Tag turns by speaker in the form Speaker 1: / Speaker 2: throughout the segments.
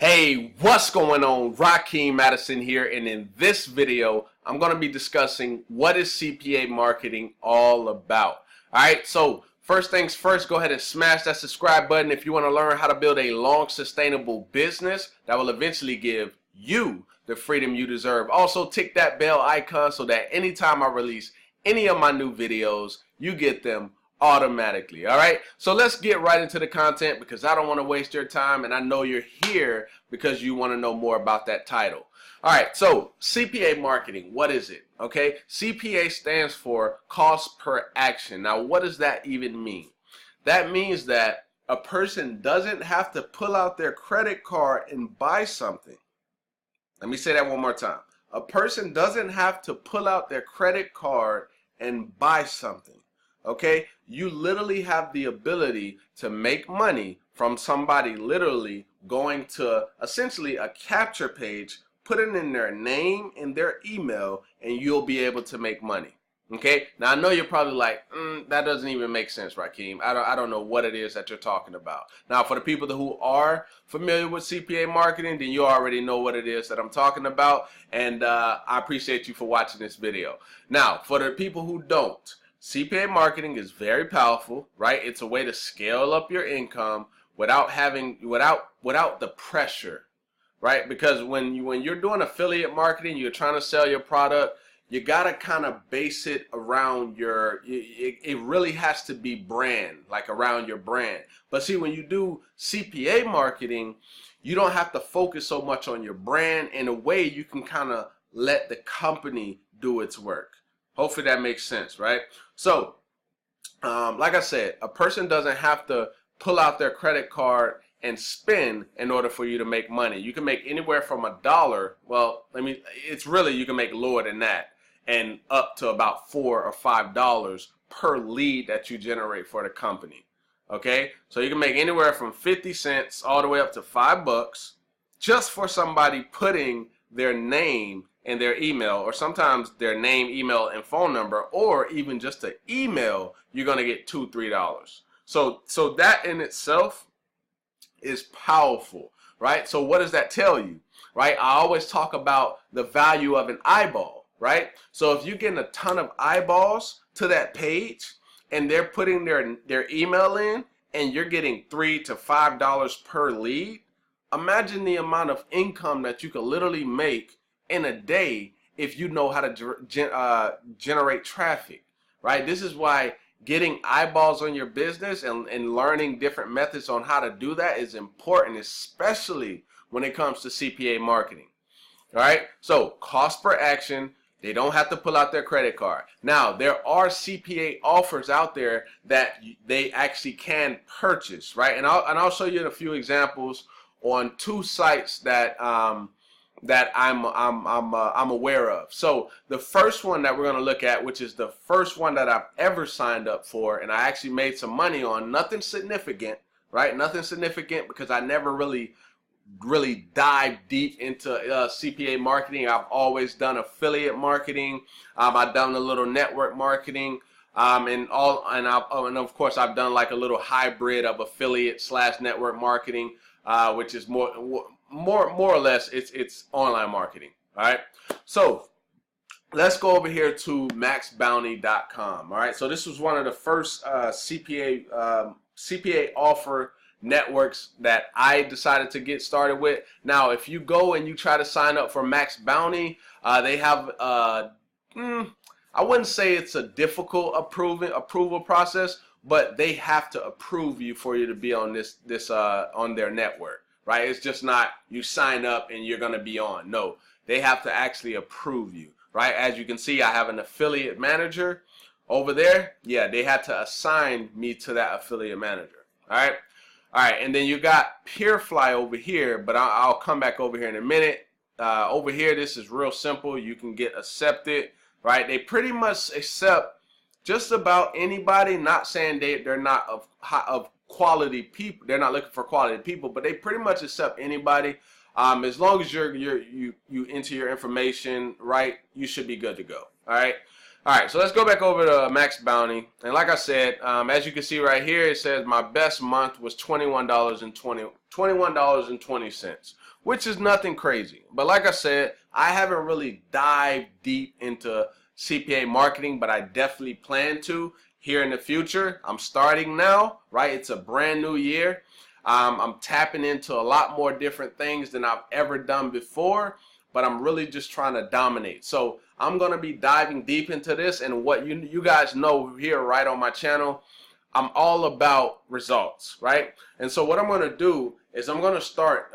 Speaker 1: Hey, what's going on? Rakeem Madison here, and in this video, I'm going to be discussing what is CPA marketing all about. Alright, so first things first, go ahead and smash that subscribe button if you want to learn how to build a long, sustainable business that will eventually give you the freedom you deserve. Also, tick that bell icon so that anytime I release any of my new videos, you get them automatically. All right, so let's get right into the content because I don't want to waste your time, and I know you're here because you want to know more about that title. All right, so CPA marketing, what is it? Okay, CPA stands for cost per action. Now, what does that even mean? That means that a person doesn't have to pull out their credit card and buy something. Let me say that one more time. A person doesn't have to pull out their credit card and buy something. Okay, you literally have the ability to make money from somebody literally going to essentially a capture page, putting in their name and their email, and you'll be able to make money. Okay, now I know you're probably like, that doesn't even make sense, Rakeem. I don't know what it is that you're talking about. Now, for the people who are familiar with CPA marketing, then you already know what it is that I'm talking about, and I appreciate you for watching this video. Now, for the people who don't, CPA marketing is very powerful, right? It's a way to scale up your income without the pressure, right? Because when you're doing affiliate marketing, you're trying to sell your product, you gotta kind of base it around it really has to be brand, like around your brand. But see, when you do CPA marketing, you don't have to focus so much on your brand. In a way, you can kind of let the company do its work. Hopefully that makes sense, right? So, like I said, a person doesn't have to pull out their credit card and spend in order for you to make money. You can make anywhere from $1. Well, it's really, you can make lower than that and up to about $4 or $5 per lead that you generate for the company. Okay, so you can make anywhere from 50 cents all the way up to $5 just for somebody putting their name and their email, or sometimes their name, email, and phone number, or even just an email. You're gonna get $2, $3. So that in itself is powerful, right? So what does that tell you, right? I always talk about the value of an eyeball, right? So if you're getting a ton of eyeballs to that page and they're putting their email in and you're getting $3 to $5 per lead, imagine the amount of income that you could literally make in a day if you know how to generate traffic, right? This is why getting eyeballs on your business and learning different methods on how to do that is important, especially when it comes to CPA marketing. All right, so cost per action, they don't have to pull out their credit card. Now, there are CPA offers out there that they actually can purchase, right? And I'll show you a few examples on two sites that I'm aware of. So the first one that we're going to look at, which is the first one that I've ever signed up for, and I actually made some money on, nothing significant, right? Nothing significant because I never really dived deep into CPA marketing. I've always done affiliate marketing. I've done a little network marketing, and of course I've done like a little hybrid of affiliate / network marketing, which is more or less it's online marketing. All right, so let's go over here to maxbounty.com. All right, so this was one of the first CPA offer networks that I decided to get started with. Now, if you go and you try to sign up for Max Bounty, they have I wouldn't say it's a difficult approval process, but they have to approve you for you to be on on their network. Right? It's just not you sign up and you're going to be on. No, they have to actually approve you. Right? As you can see, I have an affiliate manager over there. Yeah, they had to assign me to that affiliate manager. All right. All right. And then you got PeerFly over here, but I'll come back over here in a minute. Over here, this is real simple. You can get accepted. Right? They pretty much accept just about anybody. Not saying they're not of quality people. They're not looking for quality people, but they pretty much accept anybody. As long as you enter your information right, you should be good to go. All right. All right, so let's go back over to Max Bounty. And like I said, as you can see right here, it says my best month was $21.20, which is nothing crazy. But like I said, I haven't really dived deep into CPA marketing, but I definitely plan to here in the future. I'm starting now, right? It's a brand new year. I'm tapping into a lot more different things than I've ever done before, but I'm really just trying to dominate. So I'm going to be diving deep into this, and what you guys know here right on my channel, I'm all about results, right? And so what I'm going to do is I'm going to start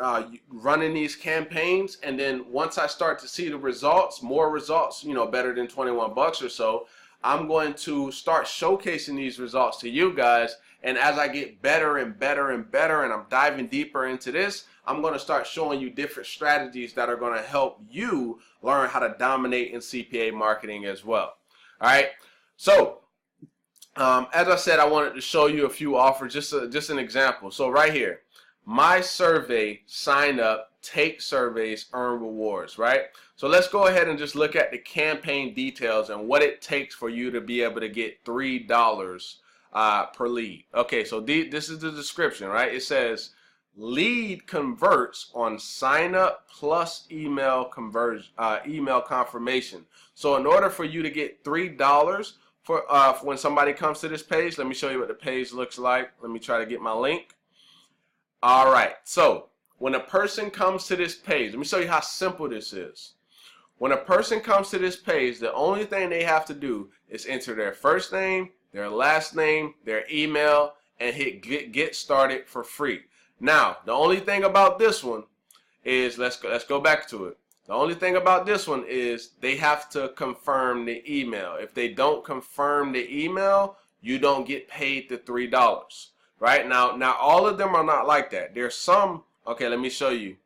Speaker 1: running these campaigns, and then once I start to see the results, more results, you know, better than 21 bucks or so, I'm going to start showcasing these results to you guys. And as I get better and better and better, and I'm diving deeper into this, I'm going to start showing you different strategies that are going to help you learn how to dominate in CPA marketing as well. All right. So, as I said, I wanted to show you a few offers, just an example. So right here, my survey, sign up, take surveys, earn rewards, right? So let's go ahead and just look at the campaign details and what it takes for you to be able to get $3 per lead. Okay, so this is the description, right? It says lead converts on sign up plus email conversion, email confirmation. So in order for you to get $3 for when somebody comes to this page, let me show you what the page looks like. Let me try to get my link. All right, so when a person comes to this page, let me show you how simple this is. When a person comes to this page, the only thing they have to do is enter their first name, their last name, their email, and hit get started for free. Now, the only thing about this one is, let's go back to it. The only thing about this one is they have to confirm the email. If they don't confirm the email, you don't get paid the $3. Right? Now all of them are not like that. There's some, okay, let me show you.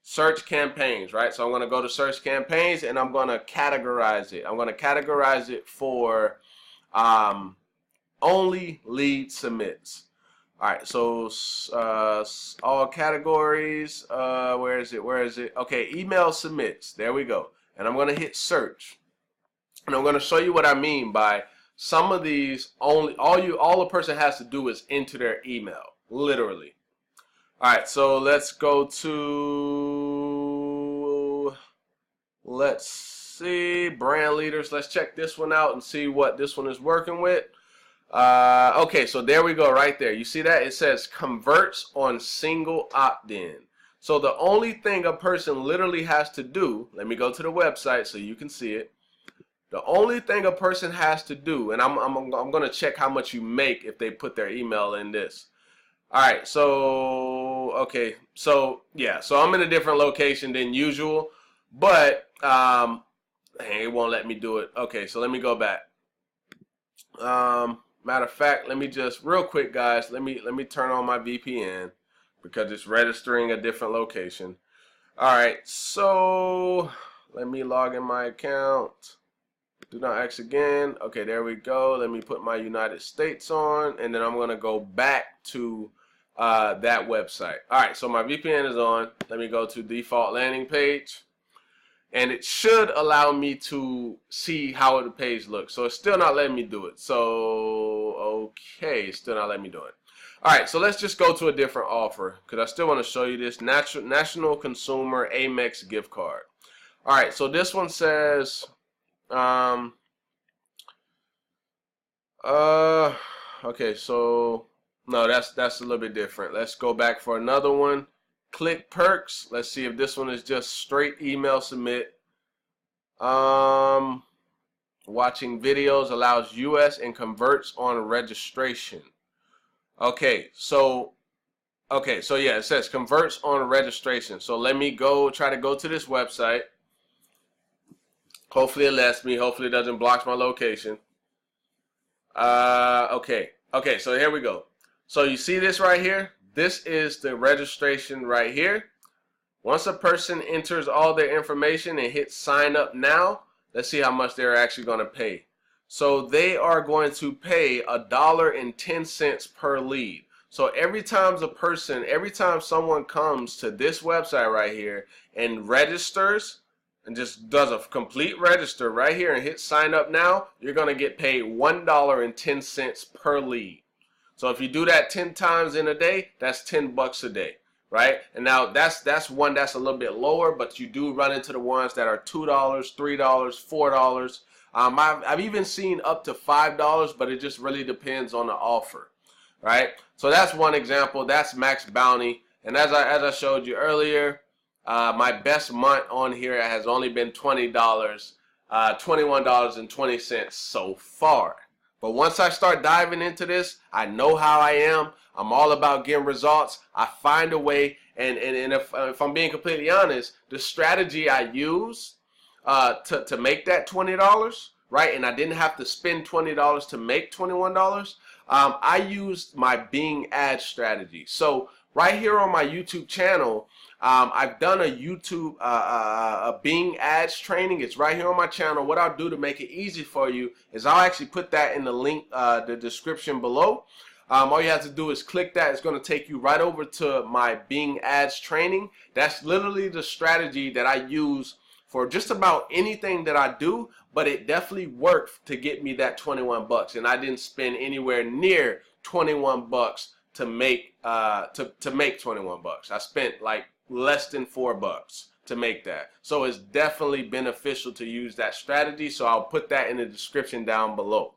Speaker 1: Search campaigns, right? So I'm going to go to search campaigns, and I'm going to categorize it. I'm going to categorize it for only lead submits. All right, so all categories, where is it? Okay, email submits. There we go. And I'm going to hit search. And I'm going to show you what I mean by some of these. All a person has to do is enter their email, literally. All right, so let's go to, let's see, brand leaders. Let's check this one out and see what this one is working with. Okay, so there we go right there. You see that? It says converts on single opt-in. So the only thing a person literally has to do, let me go to the website so you can see it. The only thing a person has to do, and I'm going to check how much you make if they put their email in this. All right, so, okay, so, yeah, so I'm in a different location than usual, but it won't let me do it. Okay, so let me go back. Matter of fact, let me just, real quick, guys, let me turn on my VPN because it's registering a different location. All right, so let me log in my account. Do not X again. Okay, there we go. Let me put my United States on, and then I'm going to go back to that website. All right, so my VPN is on. Let me go to default landing page, and it should allow me to see how the page looks. So it's still not letting me do it. So, okay, it's still not letting me do it. All right, so let's just go to a different offer because I still want to show you this National Consumer Amex gift card. All right, so this one says, okay, so no, that's a little bit different. Let's go back for another one. Click perks. Let's see if this one is just straight email submit. Watching videos allows US and converts on registration. Okay, so yeah, it says converts on registration. So let me try to go to this website. Hopefully it lets me. Hopefully it doesn't block my location. Okay, so here we go. So you see this right here? This is the registration right here. Once a person enters all their information and hits sign up now, let's see how much they're actually going to pay. So they are going to pay $1.10 per lead. So every time someone comes to this website right here and registers, and just does a complete register right here and hit sign up now, you're going to get paid $1.10 per lead. So if you do that 10 times in a day, that's $10 a day, right? And now that's one that's a little bit lower, but you do run into the ones that are $2, $3, $4. I've even seen up to $5, but it just really depends on the offer, right? So that's one example. That's Max Bounty. And as I showed you earlier, my best month on here has only been $20, $21.20 so far. But once I start diving into this, I know how I am. I'm all about getting results. I find a way, and if I'm being completely honest, the strategy I use to make that $20, right, and I didn't have to spend $20 to make $21, I used my Bing ad strategy. So right here on my YouTube channel, I've done a YouTube a Bing ads training. It's right here on my channel. What I'll do to make it easy for you is I'll actually put that in the link, the description below. All you have to do is click that. It's going to take you right over to my Bing ads training. That's literally the strategy that I use for just about anything that I do, but it definitely worked to get me that 21 bucks, and I didn't spend anywhere near 21 bucks to make to make 21 bucks. I spent like less than $4 to make that. So it's definitely beneficial to use that strategy. So I'll put that in the description down below.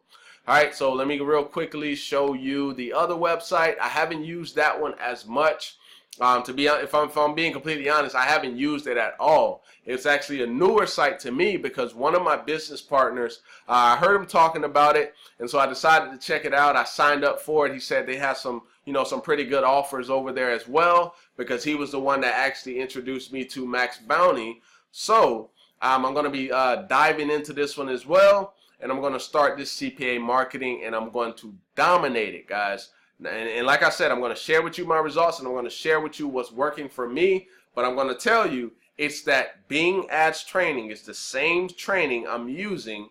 Speaker 1: All right, so let me real quickly show you the other website. I haven't used that one as much. If I'm being completely honest, I haven't used it at all. It's actually a newer site to me because one of my business partners, I heard him talking about it, and so I decided to check it out. I signed up for it. He said they have some, some pretty good offers over there as well, because he was the one that actually introduced me to Max Bounty. So I'm going to be diving into this one as well, and I'm going to start this CPA marketing, and I'm going to dominate it, guys. And like I said, I'm going to share with you my results, and I'm going to share with you what's working for me. But I'm going to tell you, it's that Bing ads training. It's the same training I'm using,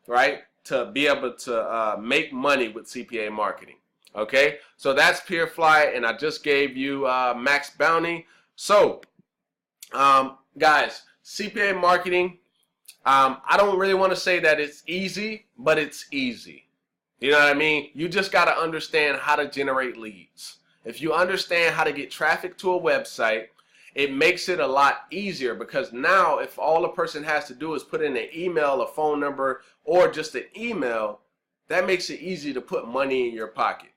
Speaker 1: right, to be able to make money with CPA marketing. Okay, so that's PeerFly, and I just gave you Max Bounty. So, guys, CPA marketing, I don't really want to say that it's easy, but it's easy. You know what I mean? You just got to understand how to generate leads. If you understand how to get traffic to a website, it makes it a lot easier, because now if all a person has to do is put in an email, a phone number, or just an email, that makes it easy to put money in your pocket.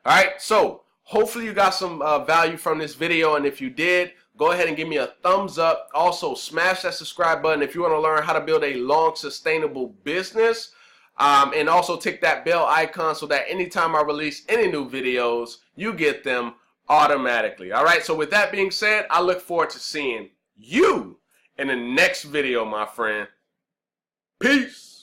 Speaker 1: All right, so hopefully you got some value from this video, and if you did, go ahead and give me a thumbs up. Also, smash that subscribe button if you want to learn how to build a long, sustainable business. And also tick that bell icon so that anytime I release any new videos, you get them automatically. All right, so with that being said, I look forward to seeing you in the next video, my friend. Peace.